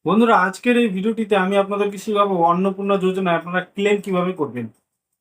বন্ধুরা, আজকের এই ভিডিওটিতে আমি আপনাদেরকে শেখাবো অন্নপূর্ণা যোজনায় আপনারা ক্লেম কিভাবে করবেন।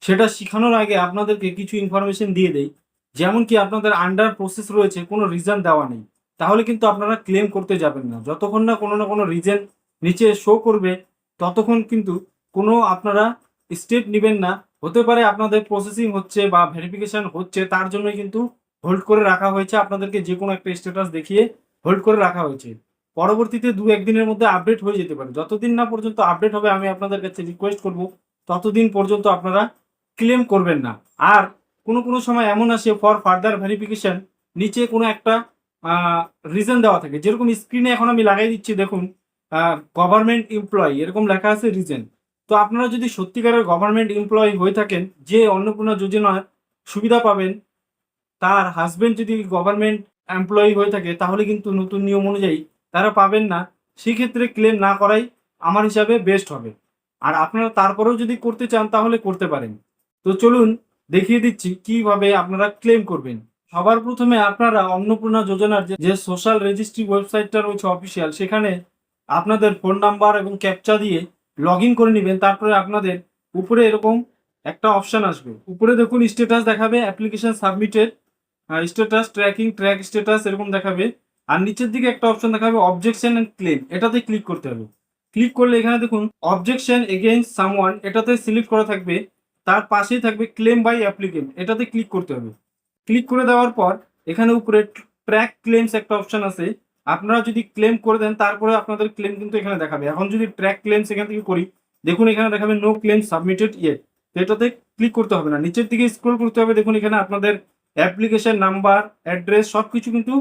সেটা শেখানোর আগে আপনাদেরকে কিছু ইনফরমেশন দিয়ে দেই। যেমন কি আপনাদের আন্ডার প্রসেস রয়েছে, কোনো রিজন দেওয়া নেই, তাহলে কিন্তু আপনারা ক্লেম করতে যাবেন না। যতক্ষণ না কোনো রিজন নিচে শো করবে, ততক্ষণ কিন্তু কোনো আপনারা স্টেপ নেবেন না। হতে পারে আপনাদের প্রসেসিং হচ্ছে বা ভেরিফিকেশন হচ্ছে, তার জন্যই কিন্তু হোল্ড করে রাখা হয়েছে। আপনাদেরকে যে কোনো একটা স্ট্যাটাস দেখিয়ে হোল্ড করে রাখা হয়েছে। পরবর্তীতে ২-১ দিনের মধ্যে আপডেট হয়ে যেতে পারে। যতদিন না পর্যন্ত আপডেট হবে, আমি আপনাদের কাছে রিকোয়েস্ট করব ততদিন পর্যন্ত আপনারা ক্লেম করবেন না। আর কোনো সময় এমন আসে, ফর ফার্দার ভেরিফিকেশন নিচে কোনো একটা রিজন দেওয়া থাকে। যেরকম স্ক্রিনে এখন আমি লাগাই দিচ্ছি, দেখুন, গভর্নমেন্ট এমপ্লয়ি এরকম লেখা আছে রিজন। তো আপনারা যদি সত্যিকারের গভর্নমেন্ট এমপ্লয়ি হয়ে থাকেন, যে অন্নপূর্ণা যোজনার সুবিধা পাবেন, তার হাজবেন্ড যদি গভর্নমেন্ট এমপ্লয়ি হয়ে থাকে, তাহলে কিন্তু নতুন নিয়ম অনুযায়ী তারা পাবেন না। সেক্ষেত্রে ক্লেম না করাই আমার হিসাবে বেস্ট হবে। আর আপনারা তারপরেও যদি করতে চান তাহলে করতে পারেন। তো চলুন দেখিয়ে দিচ্ছি কিভাবে আপনারা ক্লেম করবেন। সবার প্রথমে আপনারা অন্নপূর্ণা যোজনার যে সোশ্যাল রেজিস্ট্রি ওয়েবসাইটটা রয়েছে অফিসিয়াল, সেখানে আপনাদের ফোন নাম্বার এবং ক্যাপচা দিয়ে লগ ইন করে নেবেন। তারপরে আপনাদের উপরে এরকম একটা অপশন আসবে। উপরে দেখুন স্ট্যাটাস দেখাবে, application submitted, status tracking, track status এরকম দেখাবে। আর নিচের দিকে একটা অপশন দেখাবে অবজেকশন এন্ড ক্লেম, এটাতে ক্লিক করতে হবে। ক্লিক করলে এখানে দেখুন অবজেকশন এগেইনস্ট সামওয়ান, এটাতে সিলেক্ট করা থাকবে। তার পাশেই থাকবে ক্লেম বাই অ্যাপ্লিকেন্ট, এটাতে ক্লিক করতে হবে। ক্লিক করে দেওয়ার পর এখানে উপরে ট্র্যাক ক্লেমস একটা অপশন আছে। আপনারা যদি ক্লেম করে দেন, তারপরে আপনাদের ক্লেম কিন্তু এখানে দেখাবে। এখন যদি ট্র্যাক ক্লেমস এখান থেকে করি, দেখুন এখানে দেখাবে নো ক্লেম সাবমিটেড ইয়েট। এটাতে ক্লিক করতে হবে না, নিচের দিকে স্ক্রল করতে হবে। দেখুন এখানে আপনাদের অ্যাপ্লিকেশন নাম্বার, অ্যাড্রেস সব কিছু কিন্তু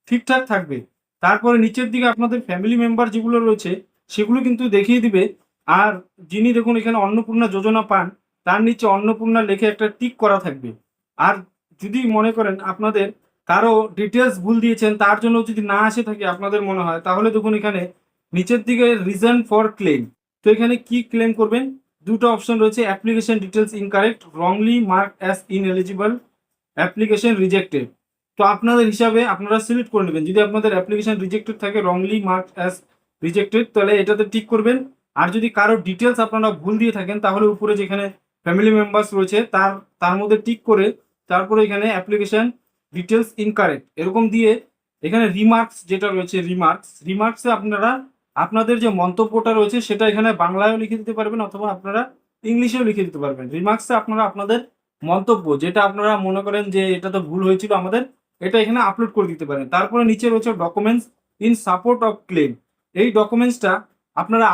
ঠিকঠাক থাকবে। তারপরে নিচের দিকে আপনাদের ফ্যামিলি মেম্বার যেগুলো রয়েছে সেগুলো কিন্তু দেখিয়ে দিবে। আর যিনি দেখুন এখানে অন্নপূর্ণা যোজনা পান, তার নিচে অন্নপূর্ণা লিখে একটা টিক করা থাকবে। আর যদি মনে করেন আপনাদের কারো ডিটেলস ভুল দিয়েছেন, তার জন্য যদি না আসে থাকে আপনাদের মনে হয়, তাহলে দেখুন এখানে নিচের দিকে রিজন ফর ক্লেম। তো এখানে কি ক্লেম করবেন, দুটো অপশন রয়েছে, application details incorrect, wrongly mark as ineligible, application rejected. তো আপনাদের হিসাবে আপনারা সিলেক্ট করে নেবেন। যদি আপনাদের অ্যাপ্লিকেশন রিজেক্টেড থাকে, রংলি মার্ক অ্যাজ রিজেক্টেড, তাহলে এটাতে টিক করবেন। আর যদি কারো ডিটেলস আপনারা ভুল দিয়ে থাকেন, তাহলে উপরে যেখানে ফ্যামিলি মেম্বার্স রয়েছে তার তার মধ্যে টিক করে তারপরে এখানে অ্যাপ্লিকেশন ডিটেলস ইনকারেক্ট এরকম দিয়ে এখানে রিমার্কস যেটা রয়েছে, রিমার্কসে আপনারা আপনাদের যে মন্তব্যটা রয়েছে সেটা এখানে বাংলায়ও লিখে দিতে পারবেন, অথবা আপনারা ইংলিশেও লিখে দিতে পারবেন। রিমার্কসে আপনারা আপনাদের মন্তব্য যেটা আপনারা মনে করেন যে এটা তো ভুল হয়েছিল আমাদের, এটা এখানে আপলোড করে দিতে পারেন। তারপরে নিচে রয়েছে documents in support of clans. এই ডকুমেন্টসটা আপনারা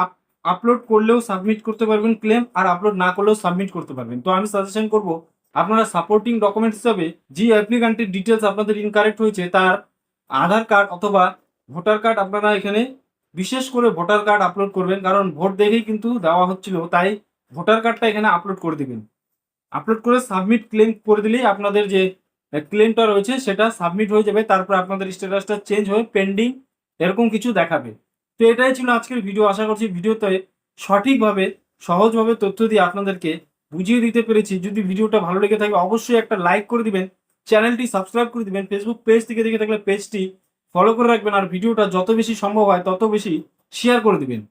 আপলোড করলেও সাবমিট করতে পারবেন ক্লেম, আর আপলোড না করলেও সাবমিট করতে পারবেন। তো আমি সাজেশন করব আপনারা সাপোর্টিং ডকুমেন্টস হিসাবে যে অ্যাপ্লিকান্টের ডিটেলস আপনাদের ইনকারেক্ট হয়েছে তার আধার কার্ড অথবা ভোটার কার্ড আপনারা এখানে, বিশেষ করে ভোটার কার্ড আপলোড করবেন, কারণ ভোট দেখেই কিন্তু দেওয়া হচ্ছিল, তাই ভোটার কার্ডটা এখানে আপলোড করে দিবেন। আপলোড করে সাবমিট ক্লেম করে দিলেই আপনাদের যে ক্লেমটা রয়েছে সেটা সাবমিট হয়ে যাবে। তারপর আপনাদের স্ট্যাটাসটা চেঞ্জ হয়ে পেন্ডিং এরকম কিছু দেখাবে। তো এটাই ছিল আজকের ভিডিও। আশা করছি ভিডিওতে সঠিকভাবে সহজভাবে তথ্য দিয়ে আপনাদেরকে বুঝিয়ে দিতে পেরেছি। যদি ভিডিওটা ভালো লেগে থাকে অবশ্যই একটা লাইক করে দিবেন, চ্যানেলটি সাবস্ক্রাইব করে দিবেন, ফেসবুক পেজ থেকে দেখে থাকলে পেজটি ফলো করে রাখবেন, আর ভিডিওটা যত বেশি সম্ভব হয় তত বেশি শেয়ার করে দিবেন।